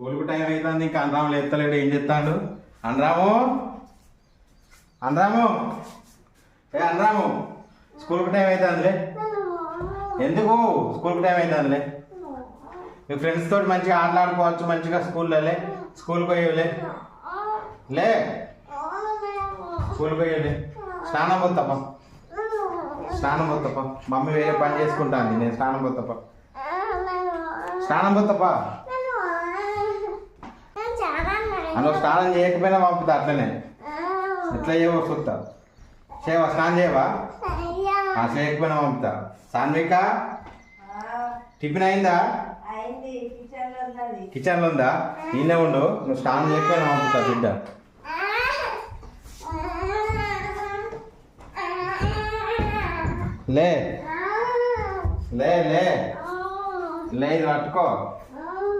స్కూల్కు టైం అవుతుంది. ఇంకా అనరాము లేపుతలేడు. ఏం చెప్తాడు అనరాము? అనరాము అనరాము స్కూల్కు టైం అవుతుందిలే. ఎందుకు స్కూల్కి టైం అవుతుందిలే? మీ ఫ్రెండ్స్ తోటి మంచిగా ఆటలాడుకోవచ్చు. మంచిగా స్కూల్లోలే. స్కూల్కి పోయేలే. లే స్కూల్కి పోయేలే. స్నానం పోతాపా. స్నానం పోతాపా. మమ్మీ వేరే పని చేసుకుంటాను. నేను స్నానం పోతాపా. స్నానం పోతాపా. నువ్వు స్నానం చేయకపోయినా పంపుతా. అట్లనే ఎట్లా చేయవో చూస్తా. చేయవా? స్నానం చేయవా? చేయకపోయినా పంపుతా. సాన్విక టిఫిన్ అయిందా? కిచెన్లో ఉందా? నేనే ఉండు. నువ్వు స్నానం చేయకపోయినా పంపుతా బిడ్డ. లే లే లే లే ఇది పట్టుకో.